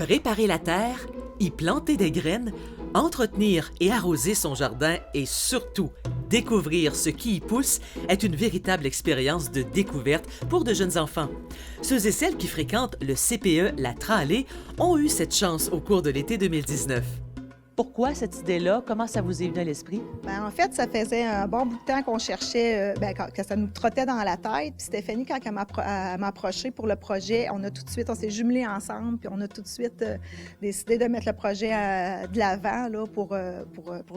Préparer la terre, y planter des graines, entretenir et arroser son jardin et surtout découvrir ce qui y pousse est une véritable expérience de découverte pour de jeunes enfants. Ceux et celles qui fréquentent le CPE La Tralée ont eu cette chance au cours de l'été 2019. Pourquoi cette idée-là? Comment ça vous est venu à l'esprit? En fait, ça faisait un bon bout de temps qu'on cherchait, que ça nous trottait dans la tête. Puis Stéphanie, quand elle m'a approché pour le projet, on s'est jumelés ensemble, puis on a tout de suite décidé de mettre le projet de l'avant là, pour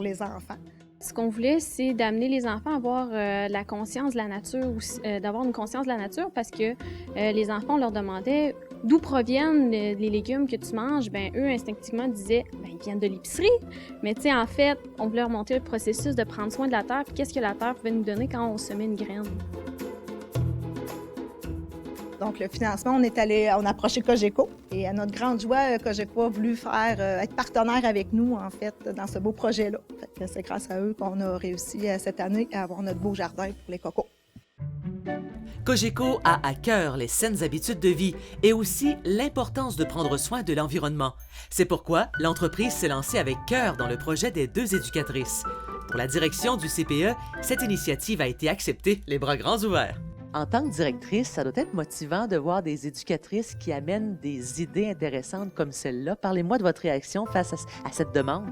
les enfants. Ce qu'on voulait, c'est d'amener les enfants à avoir la conscience de la nature, d'avoir une conscience de la nature, parce que les enfants, on leur demandait d'où proviennent les légumes que tu manges. Bien, eux, instinctivement, disaient, bien, ils viennent de l'épicerie. Mais tu sais, en fait, on voulait leur montrer le processus de prendre soin de la terre, puis qu'est-ce que la terre pouvait nous donner quand on semait une graine. Donc, le financement, on a approché Cogeco. Et à notre grande joie, Cogeco a voulu être partenaire avec nous, en fait, dans ce beau projet-là. C'est grâce à eux qu'on a réussi cette année à avoir notre beau jardin pour les cocos. Cogeco a à cœur les saines habitudes de vie et aussi l'importance de prendre soin de l'environnement. C'est pourquoi l'entreprise s'est lancée avec cœur dans le projet des 2 éducatrices. Pour la direction du CPE, cette initiative a été acceptée les bras grands ouverts. En tant que directrice, ça doit être motivant de voir des éducatrices qui amènent des idées intéressantes comme celle-là. Parlez-moi de votre réaction face à cette demande.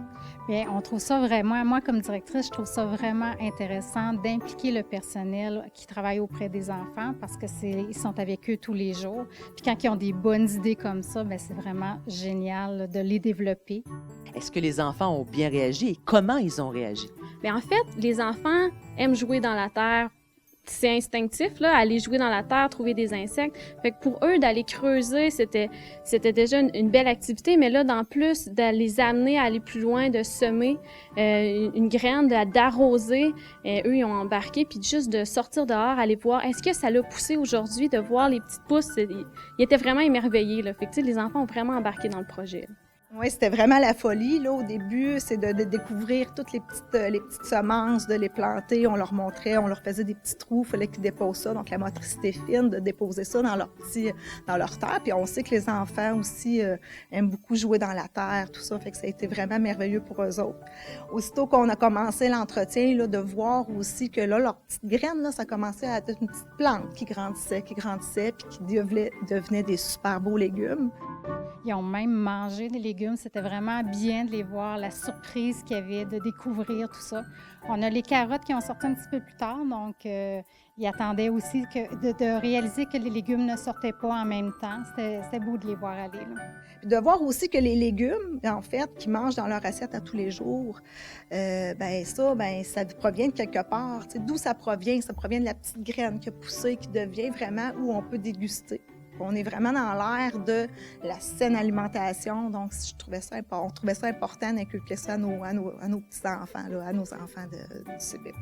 Bien, on trouve ça vraiment, moi comme directrice, je trouve ça vraiment intéressant d'impliquer le personnel qui travaille auprès des enfants parce que ils sont avec eux tous les jours. Puis quand ils ont des bonnes idées comme ça, bien, c'est vraiment génial de les développer. Est-ce que les enfants ont bien réagi et comment ils ont réagi? Bien, en fait, les enfants aiment jouer dans la terre. C'est instinctif, là, aller jouer dans la terre, trouver des insectes. Fait que pour eux, d'aller creuser, c'était déjà une belle activité, mais là, d'en plus, d'aller les amener à aller plus loin, de semer une graine, d'arroser, eux, ils ont embarqué, puis juste de sortir dehors, aller voir, est-ce que ça l'a poussé aujourd'hui, de voir les petites pousses, ils étaient vraiment émerveillés, là. Fait que, tu sais, les enfants ont vraiment embarqué dans le projet. Oui, c'était vraiment la folie. Là, au début, c'est de découvrir toutes les petites semences, de les planter. On leur montrait, on leur faisait des petits trous, il fallait qu'ils déposent ça. Donc, la motricité fine, de déposer ça dans leur terre. Puis, on sait que les enfants aussi aiment beaucoup jouer dans la terre, tout ça. Fait que ça a été vraiment merveilleux pour eux autres. Aussitôt qu'on a commencé l'entretien, là, de voir aussi que là, leurs petites graines, là, ça commençait à être une petite plante qui grandissait, puis qui devenait des super beaux légumes. Ils ont même mangé des légumes. C'était vraiment bien de les voir, la surprise qu'il y avait de découvrir tout ça. On a les carottes qui ont sorti un petit peu plus tard, donc ils attendaient aussi de réaliser que les légumes ne sortaient pas en même temps. C'était beau de les voir aller, là. Puis de voir aussi que les légumes, en fait, qu'ils mangent dans leur assiette à tous les jours, ça provient de quelque part. Tu sais, d'où ça provient? Ça provient de la petite graine qui a poussé, qui devient vraiment où on peut déguster. On est vraiment dans l'ère de la saine alimentation, donc on trouvait ça important d'inculquer ça à nos petits-enfants, là, à nos enfants du CPE.